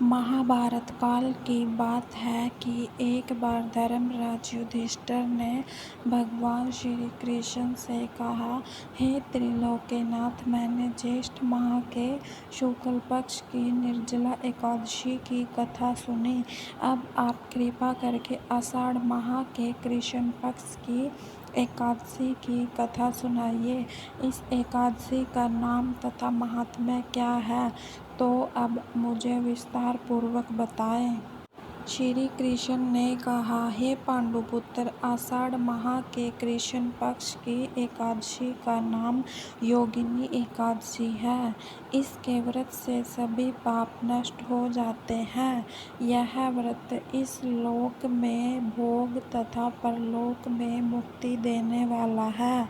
महाभारत काल की बात है कि एक बार धर्मराज युधिष्ठिर ने भगवान श्री कृष्ण से कहा, हे त्रिलोकीनाथ, मैंने ज्येष्ठ माह के शुक्ल पक्ष की निर्जला एकादशी की कथा सुनी। अब आप कृपा करके आषाढ़ माह के कृष्ण पक्ष की एकादशी की कथा सुनाइए। इस एकादशी का नाम तथा महात्म्य क्या है, तो अब मुझे विस्तार पूर्वक बताएं। श्री कृष्ण ने कहा, हे पांडुपुत्र, आषाढ़ माह के कृष्ण पक्ष की एकादशी का नाम योगिनी एकादशी है। इसके व्रत से सभी पाप नष्ट हो जाते हैं। यह व्रत इस लोक में भोग तथा परलोक में मुक्ति देने वाला है।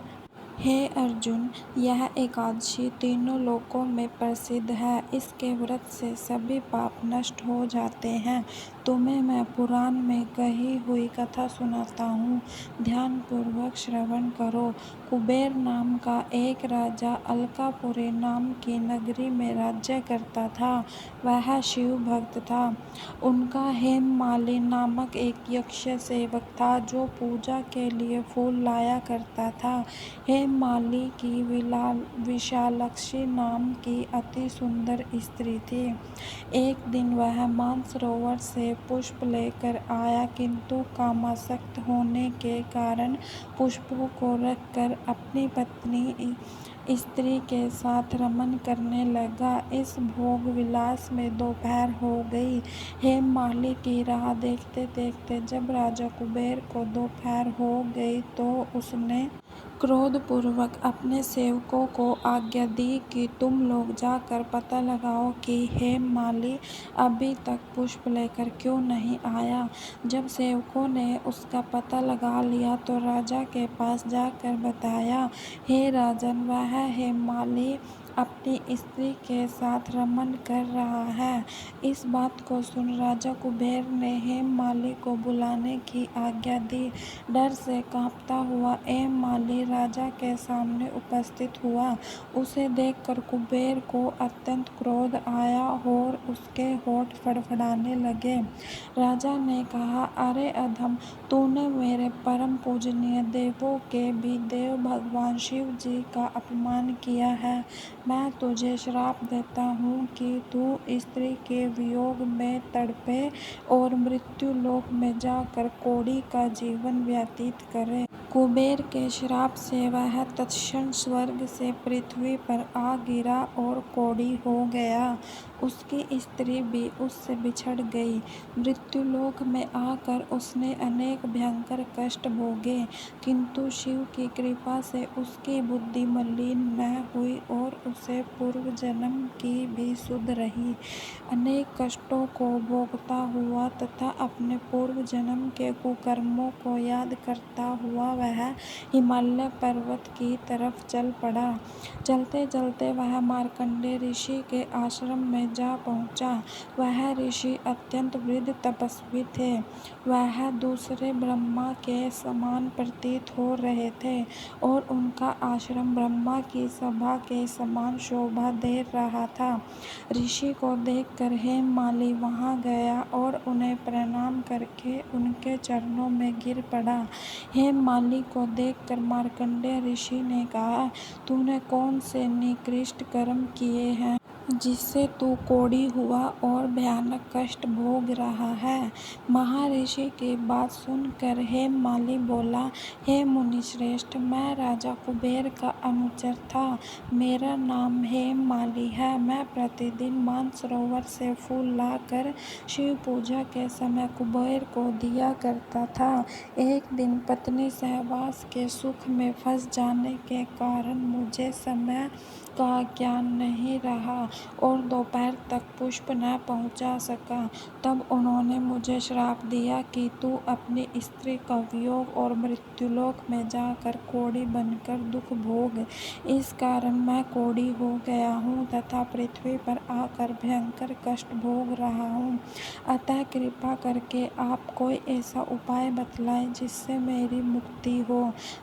हे अर्जुन, यह एकादशी तीनों लोकों में प्रसिद्ध है। इसके व्रत से सभी पाप नष्ट हो जाते हैं। तुम्हें मैं पुराण में कही हुई कथा सुनाता हूँ, ध्यान पूर्वक श्रवण करो। कुबेर नाम का एक राजा अलकापुरी नाम की नगरी में राज्य करता था। वह शिव भक्त था। उनका हेममाली नामक एक यक्ष सेवक था जो पूजा के लिए फूल लाया करता था। हेममाली की विशालाक्षी नाम की अति सुंदर स्त्री थी। एक दिन वह मानसरोवर से पुष्प लेकर आया, किंतु कामासक्त होने के कारण पुष्पों को रखकर अपनी पत्नी स्त्री के साथ रमन करने लगा। इस भोग विलास में दोपहर हो गई। हेममाली की राह देखते देखते जब राजा कुबेर को दोपहर हो गई तो उसने क्रोधपूर्वक अपने सेवकों को आज्ञा दी कि तुम लोग जाकर पता लगाओ कि हेममाली अभी तक पुष्प लेकर क्यों नहीं आया। जब सेवकों ने उसका पता लगा लिया तो राजा के पास जाकर बताया, हे राजन, वह हेममाली अपनी स्त्री के साथ रमन कर रहा है। इस बात को सुन राजा कुबेर ने हेममाली को बुलाने की आज्ञा दी। डर से कांपता हुआ हेममाली राजा के सामने उपस्थित हुआ। उसे देखकर कुबेर को अत्यंत क्रोध आया और उसके होठ फड़फड़ाने लगे। राजा ने कहा, अरे अधम, तूने मेरे परम पूजनीय देवों के भी देव भगवान शिव जी का अपमान किया है। मैं तुझे श्राप देता हूँ कि तू स्त्री के वियोग में तड़पे और मृत्यु लोक में जाकर कौड़ी का जीवन व्यतीत करे। कुबेर के श्राप से वह तत्क्षण स्वर्ग से पृथ्वी पर आ गिरा और कौड़ी हो गया। उसकी स्त्री भी उससे बिछड़ गई। मृत्युलोक में आकर उसने अनेक भयंकर कष्ट भोगे, किंतु शिव की कृपा से उसकी बुद्धि मलिन न हुई और उसे पूर्व जन्म की भी सुध रही। अनेक कष्टों को भोगता हुआ तथा अपने पूर्व जन्म के कुकर्मों को याद करता हुआ वह हिमालय पर्वत की तरफ चल पड़ा। चलते चलते वह मार्कंडेय ऋषि के आश्रम में जा पहुंचा। वह ऋषि अत्यंत वृद्ध तपस्वी थे। वह दूसरे ब्रह्मा के समान प्रतीत हो रहे थे और उनका आश्रम ब्रह्मा की सभा के समान शोभा दे रहा था। ऋषि को देखकर हेममाली वहां गया और उन्हें प्रणाम करके उनके चरणों में गिर पड़ा। हेममाली को देखकर मार्कंडेय ऋषि ने कहा, तूने कौन से निकृष्ट कर्म किए हैं जिससे तू कौड़ी हुआ और भयानक कष्ट भोग रहा है। महर्षि की बात सुनकर हेममाली बोला, हे मुनिश्रेष्ठ, मैं राजा कुबेर का अनुचर था। मेरा नाम हेममाली है। मैं प्रतिदिन मानसरोवर से फूल लाकर शिव पूजा के समय कुबेर को दिया करता था। एक दिन पत्नी सहवास के सुख में फंस जाने के कारण मुझे समय का ज्ञान नहीं रहा और दोपहर तक पुष्प न पहुंचा सका। तब उन्होंने मुझे श्राप दिया कि तू अपनी स्त्री का वियोग और मृत्युलोक में जाकर कौड़ी बनकर दुख भोग। इस कारण मैं कौड़ी हो गया हूँ तथा पृथ्वी पर आकर भयंकर कष्ट भोग रहा हूँ। अतः कृपा करके आप कोई ऐसा उपाय बतलाएं जिससे मेरी मुक्ति हो।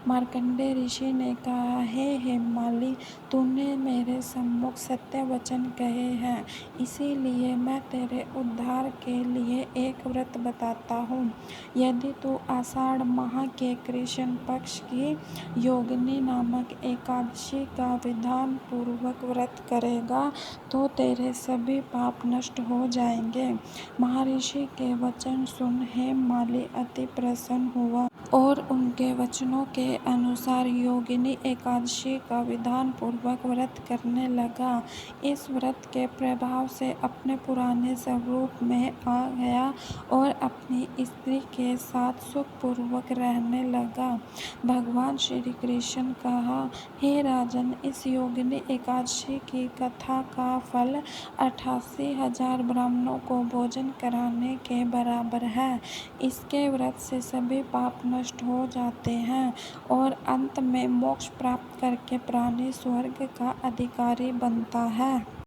मार्कंडेय ऋषि ने कहा, हे हेममाली, तूने मेरे सम्मुख सत्य वचन गए हैं। इसीलिए मैं तेरे उद्धार के लिए एक व्रत बताता हूँ। यदि तू आषाढ़ माह के कृष्ण पक्ष की योगिनी नामक एकादशी का विधान पूर्वक व्रत करेगा तो तेरे सभी पाप नष्ट हो जाएंगे। महर्षि के वचन सुन हेममाली अति प्रसन्न हुआ और उनके वचनों के अनुसार योगिनी एकादशी का विधान पूर्वक व्रत करने लगा। इस व्रत के प्रभाव से अपने पुराने स्वरूप में आ गया और अपनी स्त्री के साथ सुखपूर्वक रहने लगा। भगवान श्री कृष्ण कहा, हे राजन, इस योगिनी एकादशी की कथा का फल 88,000 ब्राह्मणों को भोजन कराने के बराबर है। इसके व्रत से सभी पाप नष्ट हो जाते हैं और अंत में मोक्ष प्राप्त करके प्राणी स्वर्ग का अधिकारी बनता है।